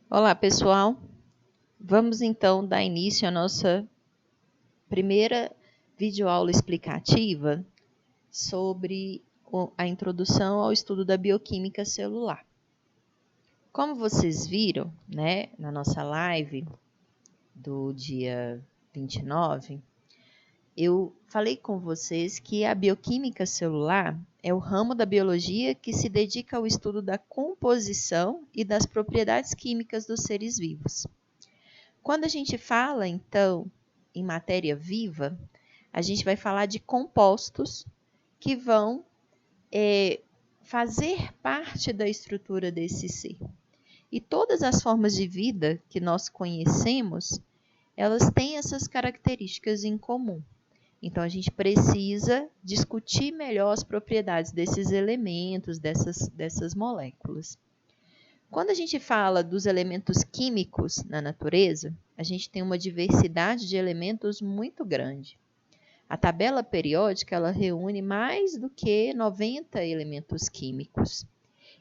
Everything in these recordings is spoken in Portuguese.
Olá, pessoal. Vamos então dar início à nossa primeira videoaula explicativa sobre a introdução ao estudo da bioquímica celular. Como vocês viram, na nossa live do dia 29, eu falei com vocês que a bioquímica celular é o ramo da biologia que se dedica ao estudo da composição e das propriedades químicas dos seres vivos. Quando a gente fala, então, em matéria viva, a gente vai falar de compostos que vão fazer parte da estrutura desse ser. E todas as formas de vida que nós conhecemos, elas têm essas características em comum. Então, a gente precisa discutir melhor as propriedades desses elementos, dessas moléculas. Quando a gente fala dos elementos químicos na natureza, a gente tem uma diversidade de elementos muito grande. A tabela periódica ela reúne mais do que 90 elementos químicos.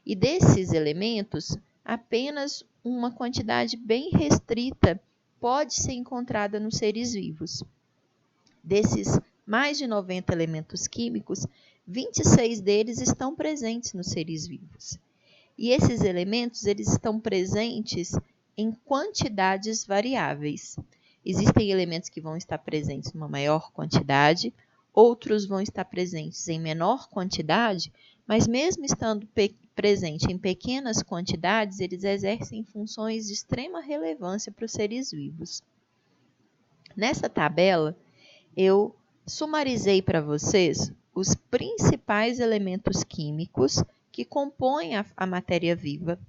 E desses elementos, apenas uma quantidade bem restrita pode ser encontrada nos seres vivos. Desses mais de 90 elementos químicos, 26 deles estão presentes nos seres vivos. E esses elementos eles estão presentes em quantidades variáveis. Existem elementos que vão estar presentes em uma maior quantidade, outros vão estar presentes em menor quantidade, mas mesmo estando presente em pequenas quantidades, eles exercem funções de extrema relevância para os seres vivos. Nessa tabela, eu sumarizei para vocês os principais elementos químicos que compõem a matéria viva.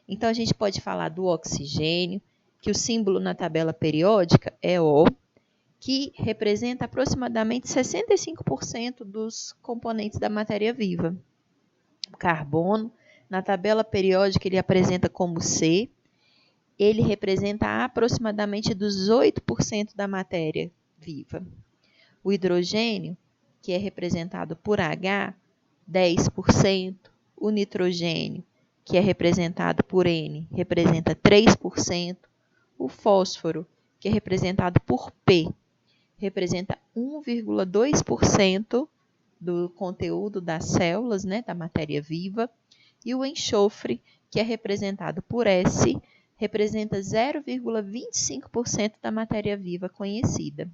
Então, a gente pode falar do oxigênio, que o símbolo na tabela periódica é O, que representa aproximadamente 65% dos componentes da matéria viva. O carbono, na tabela periódica, ele apresenta como C, ele representa aproximadamente 18% da matéria viva. O hidrogênio, que é representado por H, 10%. O nitrogênio, que é representado por N, representa 3%. O fósforo, que é representado por P, representa 1,2% do conteúdo das células, da matéria viva. E o enxofre, que é representado por S, representa 0,25% da matéria viva conhecida.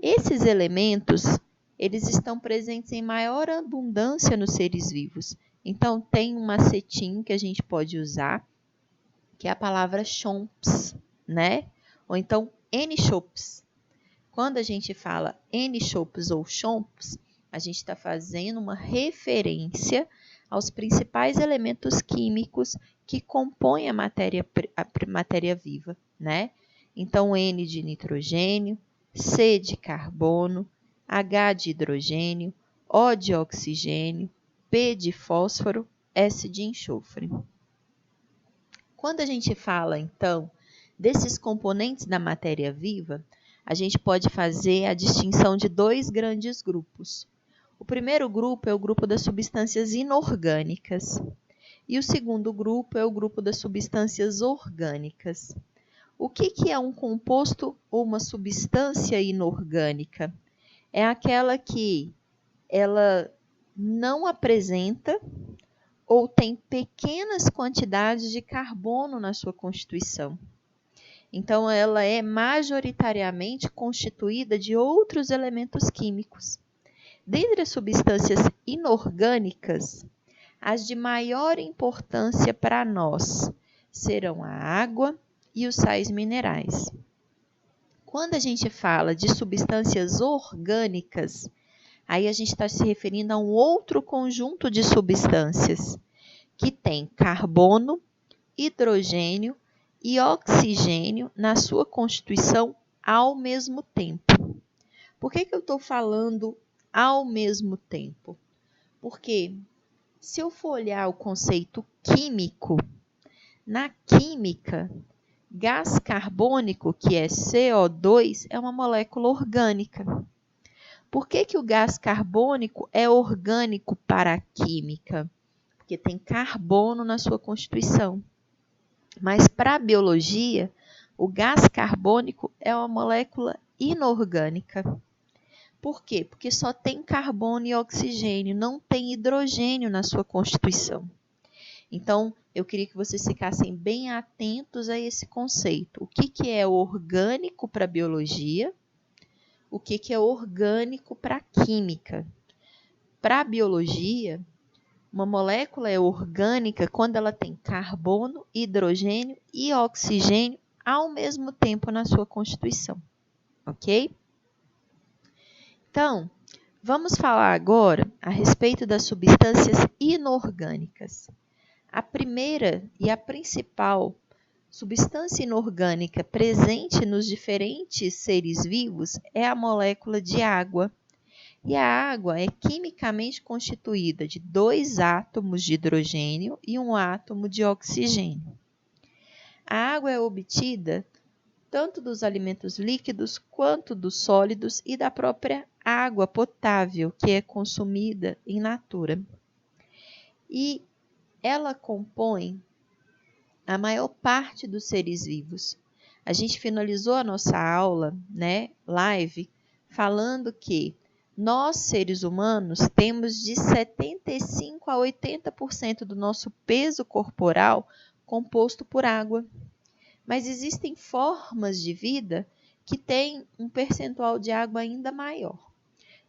Esses elementos, eles estão presentes em maior abundância nos seres vivos. Então, tem um macetinho que a gente pode usar, que é a palavra CHOMPS, Ou então N-CHOPS. Quando a gente fala N-CHOPS ou CHOMPS, a gente está fazendo uma referência aos principais elementos químicos que compõem a matéria viva, Então, N de nitrogênio, C de carbono, H de hidrogênio, O de oxigênio, P de fósforo, S de enxofre. Quando a gente fala, então, desses componentes da matéria viva, a gente pode fazer a distinção de dois grandes grupos. O primeiro grupo é o grupo das substâncias inorgânicas e o segundo grupo é o grupo das substâncias orgânicas. O que é um composto ou uma substância inorgânica? É aquela que ela não apresenta ou tem pequenas quantidades de carbono na sua constituição. Então, ela é majoritariamente constituída de outros elementos químicos. Dentre as substâncias inorgânicas, as de maior importância para nós serão a água e os sais minerais. Quando a gente fala de substâncias orgânicas, aí a gente está se referindo a um outro conjunto de substâncias que tem carbono, hidrogênio e oxigênio na sua constituição ao mesmo tempo. Por que eu estou falando ao mesmo tempo? Porque se eu for olhar o conceito químico, na química, gás carbônico, que é CO2, é uma molécula orgânica. Por que o gás carbônico é orgânico para a química? Porque tem carbono na sua constituição. Mas para a biologia, o gás carbônico é uma molécula inorgânica. Por quê? Porque só tem carbono e oxigênio, não tem hidrogênio na sua constituição. Então, eu queria que vocês ficassem bem atentos a esse conceito. O que é orgânico para a biologia? O que é orgânico para a química? Para a biologia, uma molécula é orgânica quando ela tem carbono, hidrogênio e oxigênio ao mesmo tempo na sua constituição, ok? Então, vamos falar agora a respeito das substâncias inorgânicas. A primeira e a principal substância inorgânica presente nos diferentes seres vivos é a molécula de água. E a água é quimicamente constituída de 2 átomos de hidrogênio e 1 átomo de oxigênio. A água é obtida tanto dos alimentos líquidos quanto dos sólidos e da própria água potável, que é consumida in natura. E ela compõe a maior parte dos seres vivos. A gente finalizou a nossa aula, live, falando que nós, seres humanos, temos de 75% a 80% do nosso peso corporal composto por água. Mas existem formas de vida que têm um percentual de água ainda maior.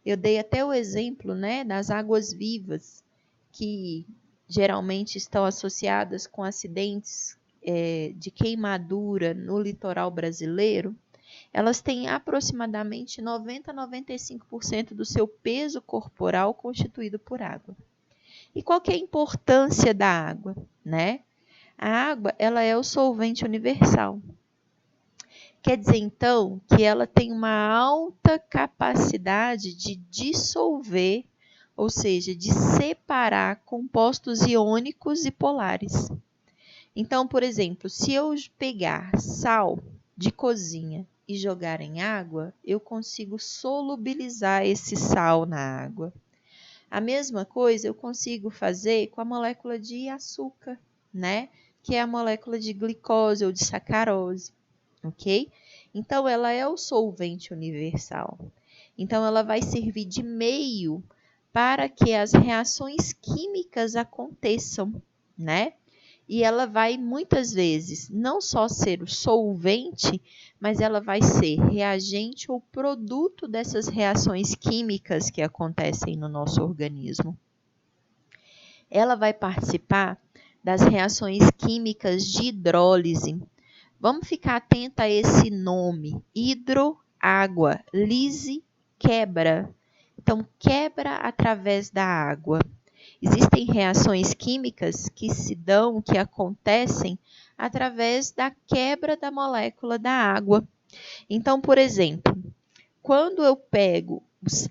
Eu dei até o exemplo, das águas vivas, que geralmente estão associadas com acidentes de queimadura no litoral brasileiro. Elas têm aproximadamente 90% a 95% do seu peso corporal constituído por água. E qual que é a importância da água? A água, ela é o solvente universal. Quer dizer, então, que ela tem uma alta capacidade de dissolver, ou seja, de separar compostos iônicos e polares. Então, por exemplo, se eu pegar sal de cozinha e jogar em água, eu consigo solubilizar esse sal na água. A mesma coisa eu consigo fazer com a molécula de açúcar, que é a molécula de glicose ou de sacarose, ok? Então, ela é o solvente universal. Então, ela vai servir de meio para que as reações químicas aconteçam, E ela vai, muitas vezes, não só ser o solvente, mas ela vai ser reagente ou produto dessas reações químicas que acontecem no nosso organismo. Ela vai participar das reações químicas de hidrólise. Vamos ficar atenta a esse nome, hidroágua, lise, quebra. Então, quebra através da água. Existem reações químicas que se dão, que acontecem através da quebra da molécula da água. Então, por exemplo, quando eu pego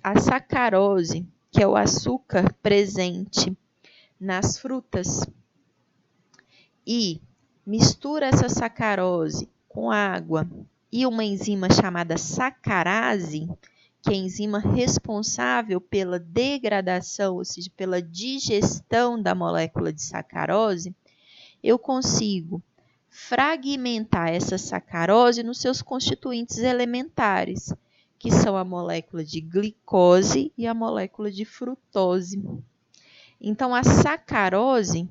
a sacarose, que é o açúcar presente nas frutas, e misturo essa sacarose com água e uma enzima chamada sacarase, que é a enzima responsável pela degradação, ou seja, pela digestão da molécula de sacarose, eu consigo fragmentar essa sacarose nos seus constituintes elementares, que são a molécula de glicose e a molécula de frutose. Então, a sacarose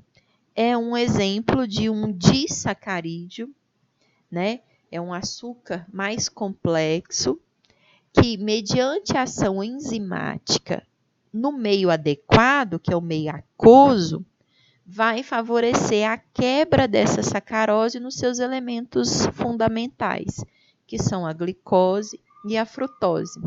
é um exemplo de um disacarídeo, É um açúcar mais complexo, que, mediante a ação enzimática no meio adequado, que é o meio aquoso, vai favorecer a quebra dessa sacarose nos seus elementos fundamentais, que são a glicose e a frutose.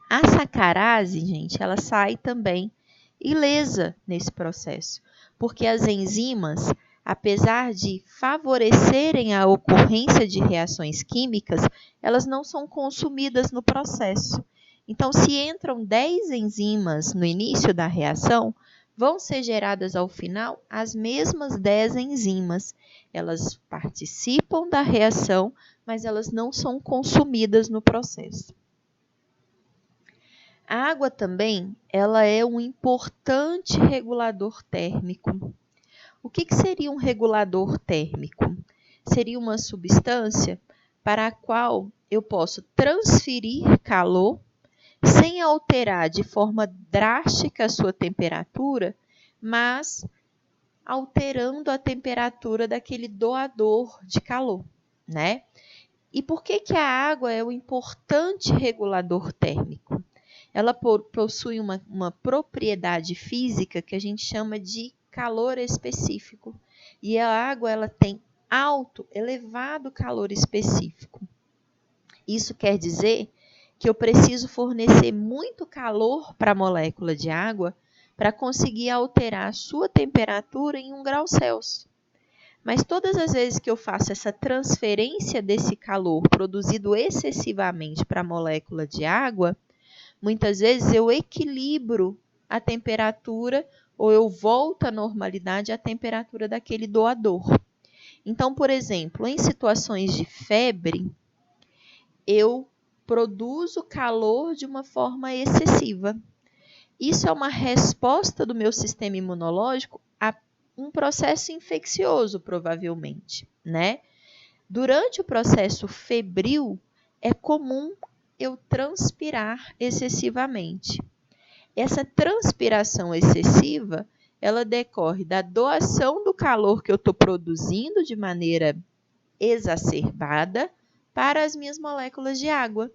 A sacarase, gente, ela sai também ilesa nesse processo, porque as enzimas, apesar de favorecerem a ocorrência de reações químicas, elas não são consumidas no processo. Então, se entram 10 enzimas no início da reação, vão ser geradas ao final as mesmas 10 enzimas. Elas participam da reação, mas elas não são consumidas no processo. A água também, ela é um importante regulador térmico. O que seria um regulador térmico? seria uma substância para a qual eu posso transferir calor sem alterar de forma drástica a sua temperatura, mas alterando a temperatura daquele doador de calor, né? E por que que a água é um importante regulador térmico? Ela possui uma propriedade física que a gente chama de calor específico. E a água ela tem elevado calor específico. Isso quer dizer que eu preciso fornecer muito calor para a molécula de água para conseguir alterar a sua temperatura em 1 grau Celsius. Mas todas as vezes que eu faço essa transferência desse calor produzido excessivamente para a molécula de água, muitas vezes eu equilibro a temperatura ou eu volto à normalidade a temperatura daquele doador. Então, por exemplo, em situações de febre, eu produzo calor de uma forma excessiva. Isso é uma resposta do meu sistema imunológico a um processo infeccioso, provavelmente, né? Durante o processo febril, é comum eu transpirar excessivamente. Essa transpiração excessiva, ela decorre da doação do calor que eu estou produzindo de maneira exacerbada para as minhas moléculas de água.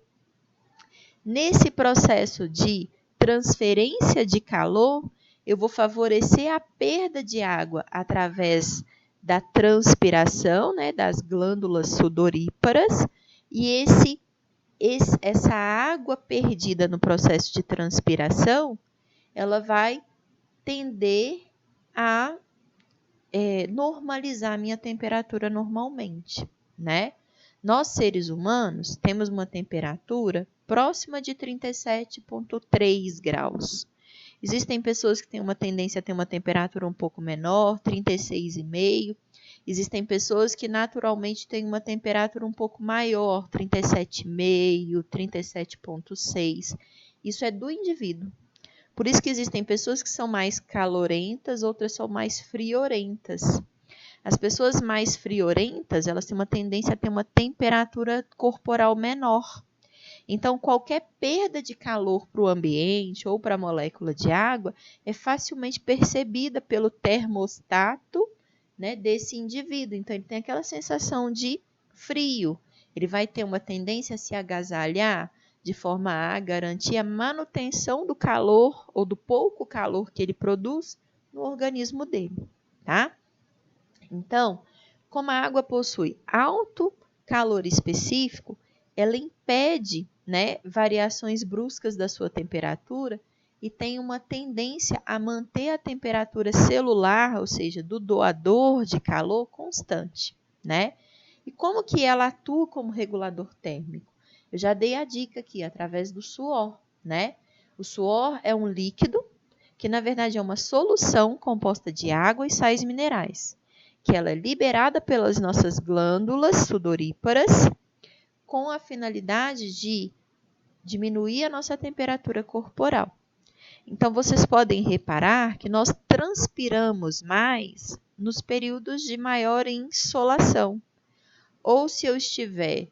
Nesse processo de transferência de calor, eu vou favorecer a perda de água através da transpiração, né, das glândulas sudoríparas, e essa água perdida no processo de transpiração, ela vai tender a normalizar a minha temperatura normalmente, né? Nós, seres humanos, temos uma temperatura próxima de 37,3 graus. Existem pessoas que têm uma tendência a ter uma temperatura um pouco menor, 36,5. Existem pessoas que naturalmente têm uma temperatura um pouco maior, 37,5, 37,6. Isso é do indivíduo. Por isso que existem pessoas que são mais calorentas, outras são mais friorentas. As pessoas mais friorentas, elas têm uma tendência a ter uma temperatura corporal menor. Então, qualquer perda de calor para o ambiente ou para a molécula de água é facilmente percebida pelo termostato, né, desse indivíduo. Então, ele tem aquela sensação de frio. Ele vai ter uma tendência a se agasalhar de forma a garantir a manutenção do calor ou do pouco calor que ele produz no organismo dele, tá? Então, como a água possui alto calor específico, ela impede, né, variações bruscas da sua temperatura e tem uma tendência a manter a temperatura celular, ou seja, do doador de calor, constante, né? E como que ela atua como regulador térmico? Eu já dei a dica aqui, através do suor, né? O suor é um líquido que, na verdade, é uma solução composta de água e sais minerais, que ela é liberada pelas nossas glândulas sudoríparas com a finalidade de diminuir a nossa temperatura corporal. Então, vocês podem reparar que nós transpiramos mais nos períodos de maior insolação. Ou se eu estiver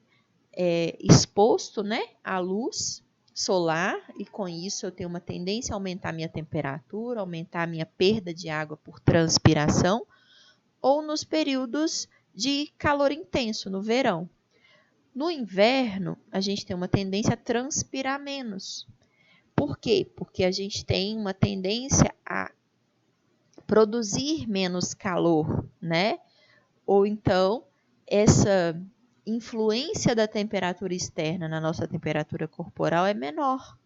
exposto, né, à luz solar, e com isso eu tenho uma tendência a aumentar minha temperatura, aumentar a minha perda de água por transpiração, ou nos períodos de calor intenso, no verão. No inverno, a gente tem uma tendência a transpirar menos. Por quê? Porque a gente tem uma tendência a produzir menos calor, né? Ou então, essa influência da temperatura externa na nossa temperatura corporal é menor.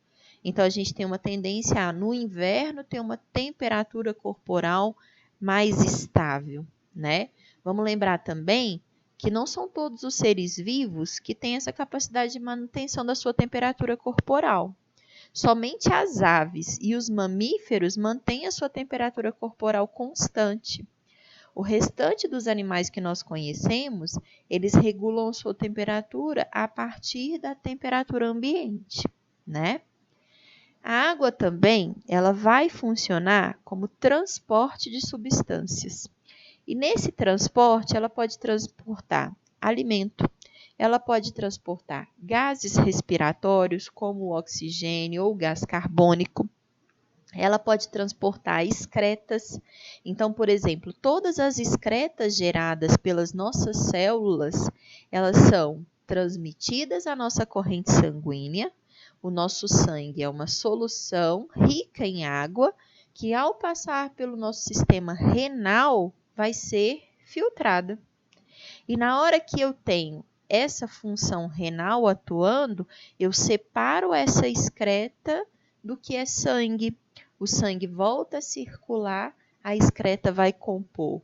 Então, a gente tem uma tendência a, no inverno, ter uma temperatura corporal mais estável, né? Vamos lembrar também que não são todos os seres vivos que têm essa capacidade de manutenção da sua temperatura corporal. Somente as aves e os mamíferos mantêm a sua temperatura corporal constante. O restante dos animais que nós conhecemos, eles regulam a sua temperatura a partir da temperatura ambiente, né? A água também, ela vai funcionar como transporte de substâncias. E nesse transporte, ela pode transportar alimento, ela pode transportar gases respiratórios, como o oxigênio ou gás carbônico. Ela pode transportar excretas. Então, por exemplo, todas as excretas geradas pelas nossas células, elas são transmitidas à nossa corrente sanguínea. O nosso sangue é uma solução rica em água, que ao passar pelo nosso sistema renal, vai ser filtrada. E na hora que eu tenho essa função renal atuando, eu separo essa excreta do que é sangue. O sangue volta a circular, a excreta vai compor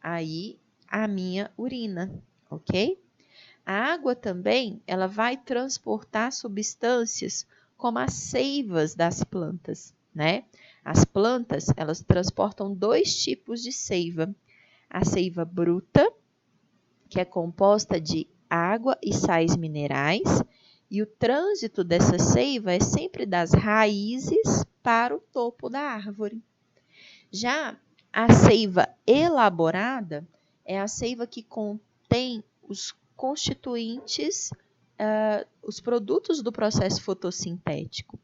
aí a minha urina, ok? A água também, ela vai transportar substâncias como as seivas das plantas, né? As plantas, elas transportam 2 tipos de seiva. A seiva bruta, que é composta de água e sais minerais, e o trânsito dessa seiva é sempre das raízes para o topo da árvore. Já a seiva elaborada é a seiva que contém os constituintes, os produtos do processo fotossintético.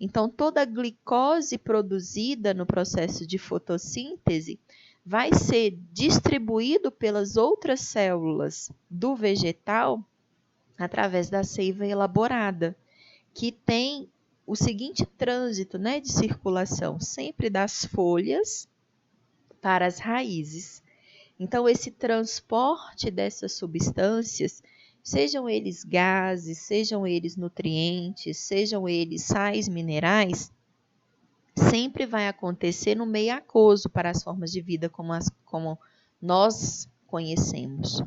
Então, toda a glicose produzida no processo de fotossíntese vai ser distribuído pelas outras células do vegetal através da seiva elaborada, que tem o seguinte trânsito, né, de circulação, sempre das folhas para as raízes. Então, esse transporte dessas substâncias, sejam eles gases, sejam eles nutrientes, sejam eles sais minerais, sempre vai acontecer no meio aquoso para as formas de vida como nós conhecemos.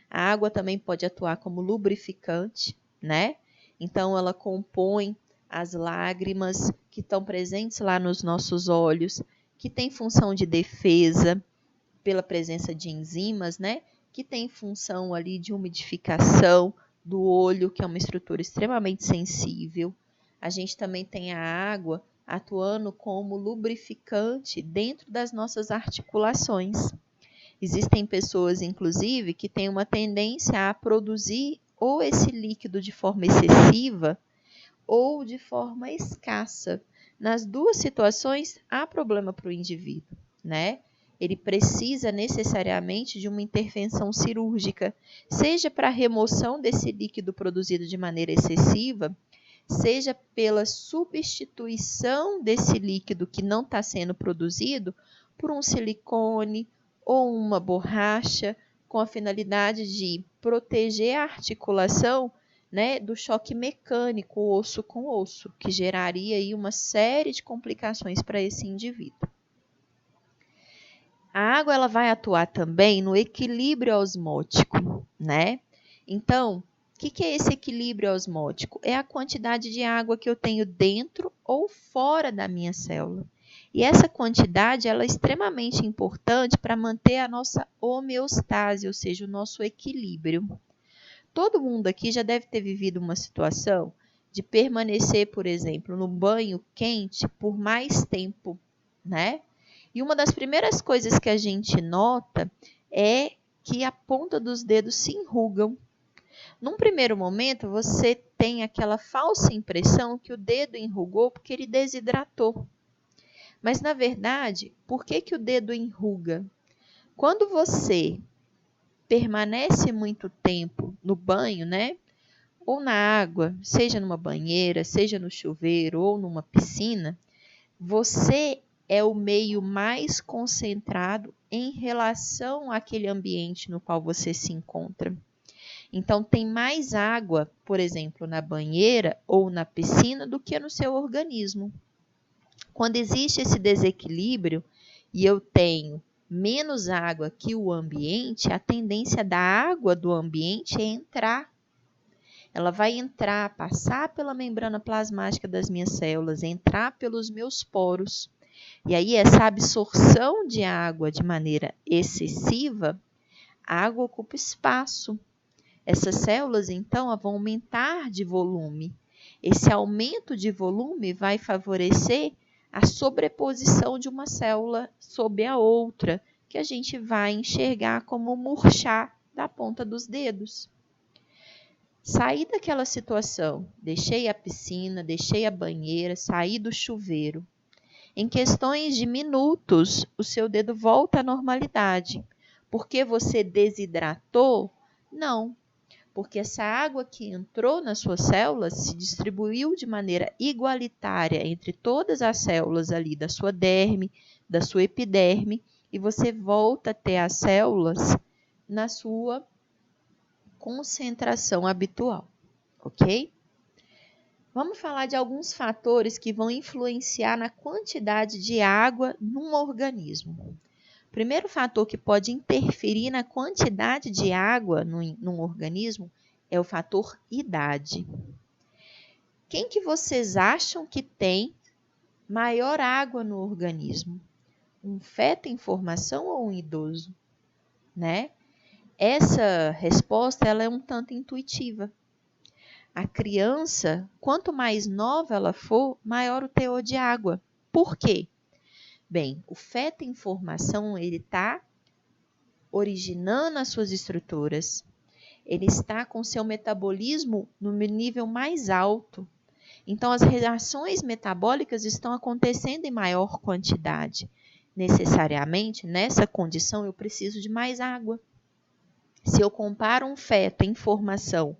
A água também pode atuar como lubrificante, né? Então, ela compõe as lágrimas que estão presentes lá nos nossos olhos, que tem função de defesa pela presença de enzimas, né? Que tem função ali de umidificação do olho, que é uma estrutura extremamente sensível. A gente também tem a água atuando como lubrificante dentro das nossas articulações. Existem pessoas, inclusive, que têm uma tendência a produzir ou esse líquido de forma excessiva ou de forma escassa. Nas duas situações, há problema para o indivíduo, né? Ele precisa necessariamente de uma intervenção cirúrgica, seja para a remoção desse líquido produzido de maneira excessiva, seja pela substituição desse líquido que não está sendo produzido por um silicone ou uma borracha, com a finalidade de proteger a articulação, né, do choque mecânico, osso com osso, que geraria aí uma série de complicações para esse indivíduo. A água ela vai atuar também no equilíbrio osmótico, né? Então, o que é esse equilíbrio osmótico? É a quantidade de água que eu tenho dentro ou fora da minha célula. E essa quantidade ela é extremamente importante para manter a nossa homeostase, ou seja, o nosso equilíbrio. Todo mundo aqui já deve ter vivido uma situação de permanecer, por exemplo, no banho quente por mais tempo, né? E uma das primeiras coisas que a gente nota é que a ponta dos dedos se enrugam. Num primeiro momento, você tem aquela falsa impressão que o dedo enrugou porque ele desidratou. Mas, na verdade, por que o dedo enruga? Quando você permanece muito tempo no banho, né? Ou na água, seja numa banheira, seja no chuveiro ou numa piscina, você é o meio mais concentrado em relação àquele ambiente no qual você se encontra. Então, tem mais água, por exemplo, na banheira ou na piscina do que no seu organismo. Quando existe esse desequilíbrio e eu tenho menos água que o ambiente, a tendência da água do ambiente é entrar. Ela vai entrar, passar pela membrana plasmática das minhas células, entrar pelos meus poros. E aí, essa absorção de água de maneira excessiva, a água ocupa espaço. Essas células, então, vão aumentar de volume. Esse aumento de volume vai favorecer a sobreposição de uma célula sobre a outra, que a gente vai enxergar como murchar da ponta dos dedos. Saí daquela situação, deixei a piscina, deixei a banheira, saí do chuveiro. Em questões de minutos, o seu dedo volta à normalidade. Porque você desidratou? Não, porque essa água que entrou nas suas células se distribuiu de maneira igualitária entre todas as células ali da sua derme, da sua epiderme, e você volta a ter as células na sua concentração habitual, ok? Vamos falar de alguns fatores que vão influenciar na quantidade de água num organismo. O primeiro fator que pode interferir na quantidade de água num organismo é o fator idade. Quem que vocês acham que tem maior água no organismo? Um feto em formação ou um idoso? Né? Essa resposta ela é um tanto intuitiva. A criança, quanto mais nova ela for, maior o teor de água. Por quê? Bem, o feto em formação, ele está originando as suas estruturas. Ele está com seu metabolismo no nível mais alto. Então, as reações metabólicas estão acontecendo em maior quantidade. Necessariamente, nessa condição, eu preciso de mais água. Se eu comparo um feto em formação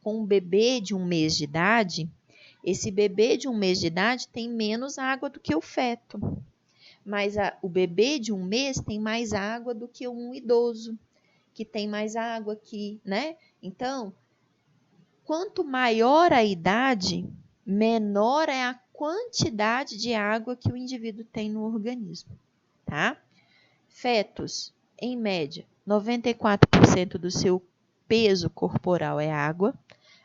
com um bebê de 1 mês de idade, esse bebê de 1 mês de idade tem menos água do que o feto. Mas o bebê de 1 mês tem mais água do que um idoso, que tem mais água aqui, né? Então, quanto maior a idade, menor é a quantidade de água que o indivíduo tem no organismo, tá? Fetos, em média, 94% do seu peso corporal é água,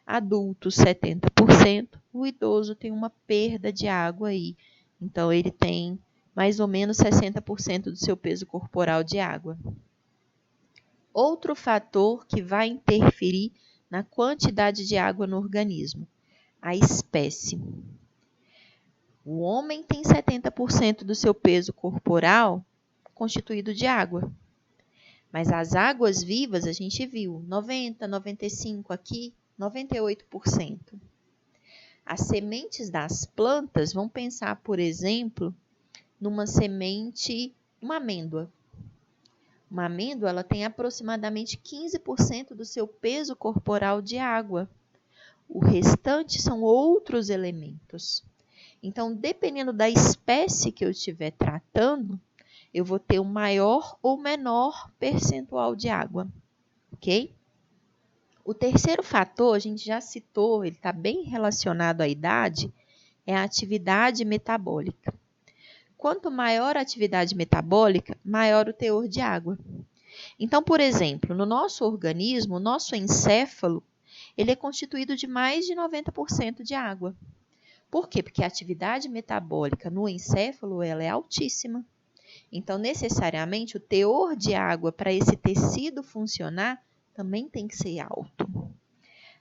adultos 70%, o idoso tem uma perda de água aí, então ele tem mais ou menos 60% do seu peso corporal de água. Outro fator que vai interferir na quantidade de água no organismo, a espécie. O homem tem 70% do seu peso corporal constituído de água. Mas as águas vivas, a gente viu, 90, 95 aqui, 98%. As sementes das plantas, vamos pensar, por exemplo, numa semente, uma amêndoa. Uma amêndoa, ela tem aproximadamente 15% do seu peso corporal de água. O restante são outros elementos. Então, dependendo da espécie que eu estiver tratando, eu vou ter um maior ou menor percentual de água, ok? O terceiro fator, a gente já citou, ele está bem relacionado à idade, é a atividade metabólica. Quanto maior a atividade metabólica, maior o teor de água. Então, por exemplo, no nosso organismo, o nosso encéfalo, ele é constituído de mais de 90% de água. Por quê? Porque a atividade metabólica no encéfalo ela é altíssima. Então, necessariamente, o teor de água para esse tecido funcionar também tem que ser alto.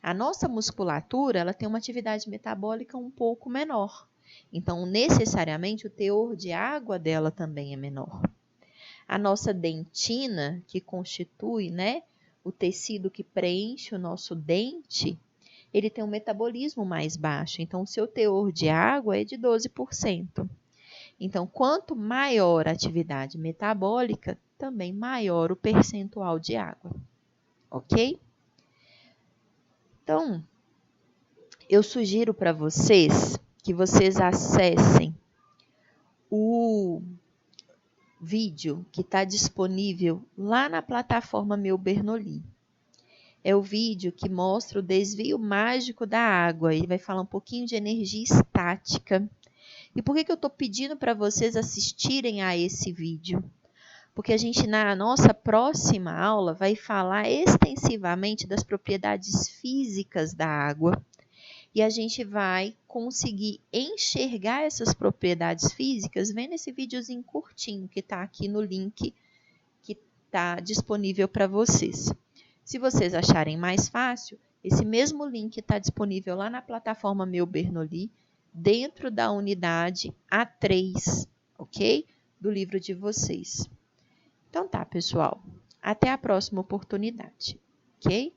A nossa musculatura ela tem uma atividade metabólica um pouco menor. Então, necessariamente, o teor de água dela também é menor. A nossa dentina, que constitui, né, o tecido que preenche o nosso dente, ele tem um metabolismo mais baixo. Então, o seu teor de água é de 12%. Então, quanto maior a atividade metabólica, também maior o percentual de água. Ok? Então, eu sugiro para vocês que vocês acessem o vídeo que está disponível lá na plataforma Meu Bernoulli. É o vídeo que mostra o desvio mágico da água. Ele vai falar um pouquinho de energia estática. E por que eu estou pedindo para vocês assistirem a esse vídeo? Porque a gente, na nossa próxima aula, vai falar extensivamente das propriedades físicas da água. E a gente vai conseguir enxergar essas propriedades físicas vendo esse videozinho curtinho que está aqui no link que está disponível para vocês. Se vocês acharem mais fácil, esse mesmo link está disponível lá na plataforma Meu Bernoulli, dentro da unidade A3, ok? Do livro de vocês. Então tá, pessoal. Até a próxima oportunidade, ok?